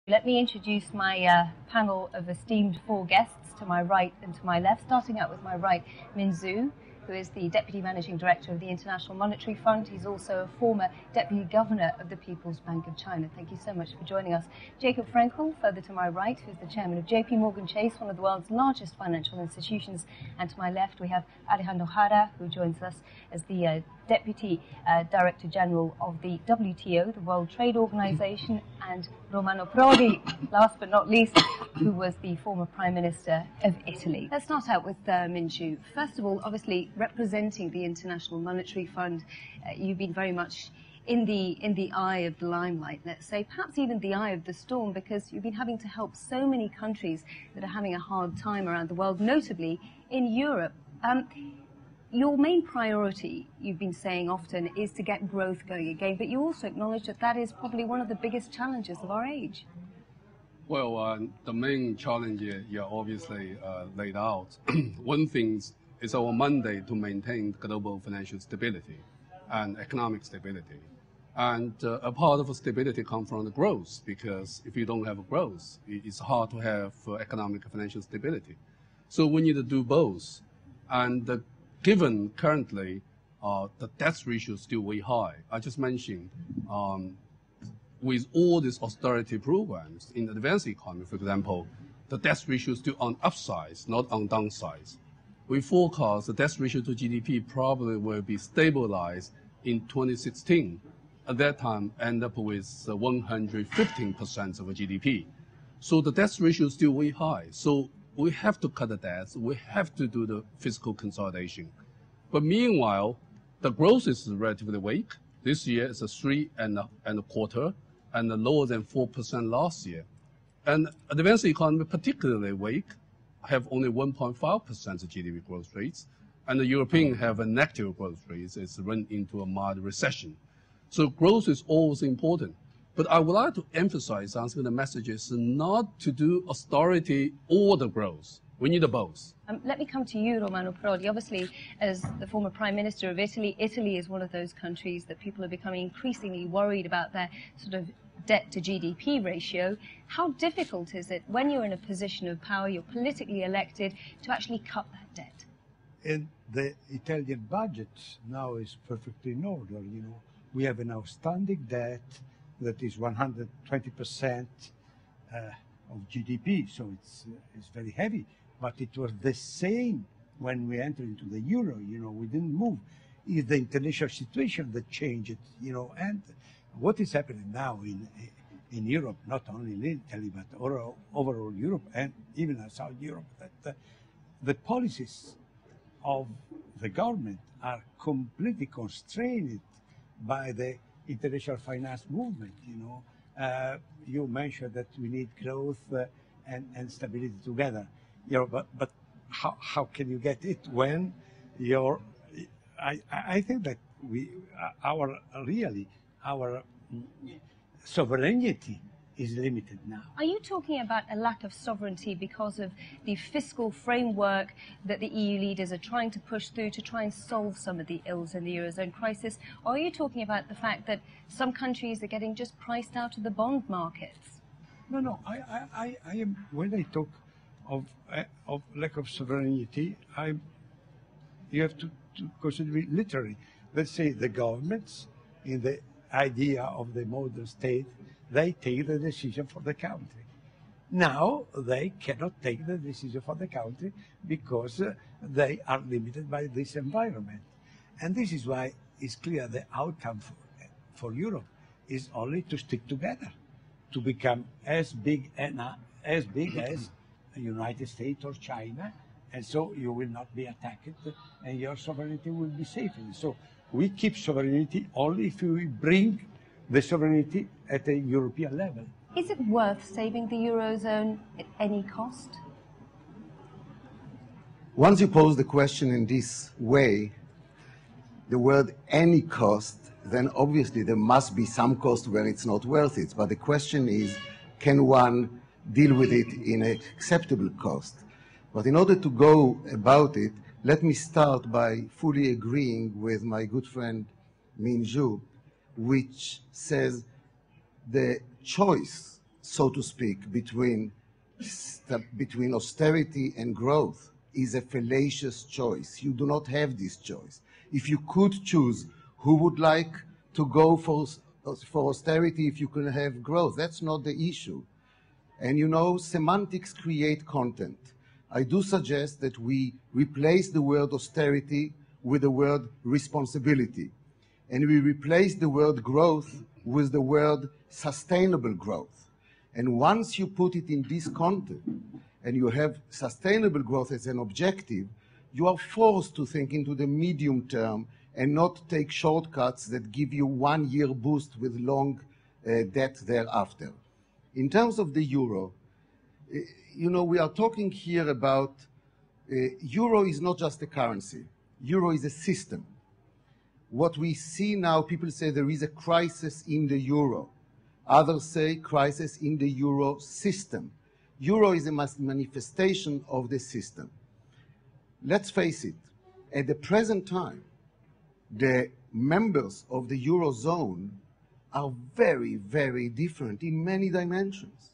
Let me introduce my panel of esteemed four guests to my right and to my left. Starting out with my right, Min Zhu, who is the Deputy Managing Director of the International Monetary Fund. He's also a former Deputy Governor of the People's Bank of China. Thank you so much for joining us. Jacob Frenkel, further to my right, who's the Chairman of JP Morgan Chase, one of the world's largest financial institutions. And to my left, we have Alejandro Jara, who joins us as the Deputy Director General of the WTO, the World Trade Organization, and Romano Prodi, last but not least, who was the former Prime Minister of Italy. Let's start out with Min Zhu. First of all, obviously representing the International Monetary Fund, you've been very much in the eye of the limelight, let's say, perhaps even the eye of the storm, because you've been having to help so many countries that are having a hard time around the world, notably in Europe. Your main priority, you've been saying often, is to get growth going again, but you also acknowledge that that is probably one of the biggest challenges of our age. Well, the main challenge you obviously laid out. One thing is our mandate to maintain global financial stability and economic stability. And a part of stability comes from the growth, because if you don't have growth, it's hard to have economic and financial stability. So we need to do both. And given currently the debt ratio is still way high, I just mentioned, with all these austerity programs in the advanced economy, for example, the debt ratio is still on upsides, not on downsides. We forecast the debt ratio to GDP probably will be stabilized in 2016. At that time, end up with 115% of GDP. So the debt ratio is still way high. So we have to cut the debts. We have to do the fiscal consolidation. But meanwhile, the growth is relatively weak. This year is a 3.25%, and lower than 4% last year. And advanced economy, particularly weak, have only 1.5% GDP growth rates, and the European have a negative growth rate. It's run into a mild recession. So growth is always important. But I would like to emphasize, answering the message is not to do austerity or the growth. We need both. Let me come to you, Romano Prodi. Obviously, as the former Prime Minister of Italy, Italy is one of those countries that people are becoming increasingly worried about their sort of debt to GDP ratio. How difficult is it when you're in a position of power, you're politically elected, to actually cut that debt? And the Italian budget now is perfectly in order. You know, we have an outstanding debt that is 120% of GDP, so it's very heavy. But it was the same when we entered into the euro. You know, we didn't move. It's the international situation that changed it. You know, and what is happening now in Europe, not only in Italy but overall Europe and even outside Europe, that the policies of the government are completely constrained by the international finance movement. You know, you mentioned that we need growth and stability together. You know, but how can you get it when you're? I think that our sovereignty is limited now. Are you talking about a lack of sovereignty because of the fiscal framework that the EU leaders are trying to push through to try and solve some of the ills in the Eurozone crisis? Or are you talking about the fact that some countries are getting just priced out of the bond markets? No. I am, when I talk of lack of sovereignty, you have to consider it literally. Let's say the governments, in the idea of the modern state, they take the decision for the country. Now they cannot take the decision for the country because they are limited by this environment. And this is why it's clear the outcome for Europe is only to stick together, to become as big as the United States or China, and so you will not be attacked and your sovereignty will be safe. And so we keep sovereignty only if we bring the sovereignty at a European level. Is it worth saving the Eurozone at any cost? Once you pose the question in this way, the word any cost, then obviously there must be some cost when it's not worth it. But the question is, can one deal with it in an acceptable cost? But in order to go about it, let me start by fully agreeing with my good friend Min Zhu, which says the choice so to speak, between austerity and growth is a fallacious choice. You do not have this choice. If you could choose who would like to go for austerity if you can have growth, that's not the issue. And you know, semantics create content. I do suggest that we replace the word austerity with the word responsibility. And we replace the word growth with the word sustainable growth. And once you put it in this content, and you have sustainable growth as an objective, you are forced to think into the medium term and not take shortcuts that give you 1 year boost with long debt thereafter. In terms of the euro, you know, we are talking here about euro is not just a currency. Euro is a system. What we see now, people say there is a crisis in the euro. Others say crisis in the euro system. Euro is a manifestation of the system. Let's face it, at the present time, the members of the Eurozone are very, very different in many dimensions.